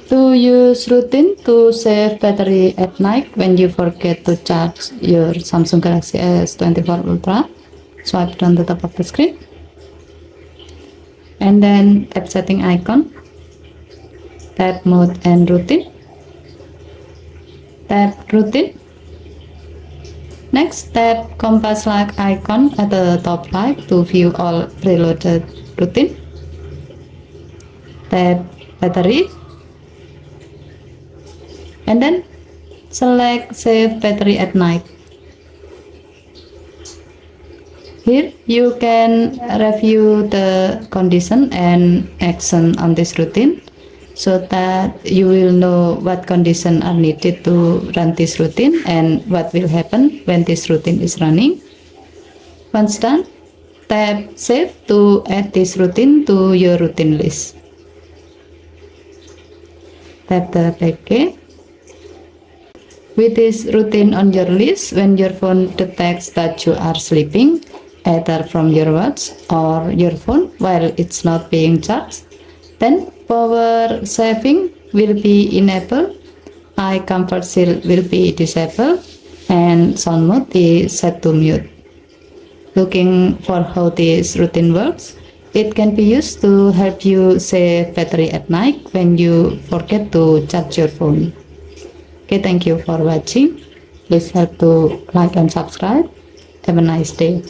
To use routine to save battery at night when you forget to charge your Samsung Galaxy S24 Ultra, swipe down the top of the screen and then tap setting icon, tap mode and routine, tap routine. Next, tap compass like icon at the top right to view all preloaded routine. Tap battery and then select save battery at night. Here you can review the condition and action on this routine so that you will know what conditions are needed to run this routine and what will happen when this routine is running. Once done, tap save to add this routine to your routine list. Tap the back key. With this routine on your list, when your phone detects that you are sleeping, either from your watch or your phone while it's not being charged, then power saving will be enabled, eye comfort shield will be disabled, and sound mode is set to mute. Looking for how this routine works, it can be used to help you save battery at night when you forget to charge your phone. Okay, thank you for watching. Please help to like and subscribe. Have a nice day.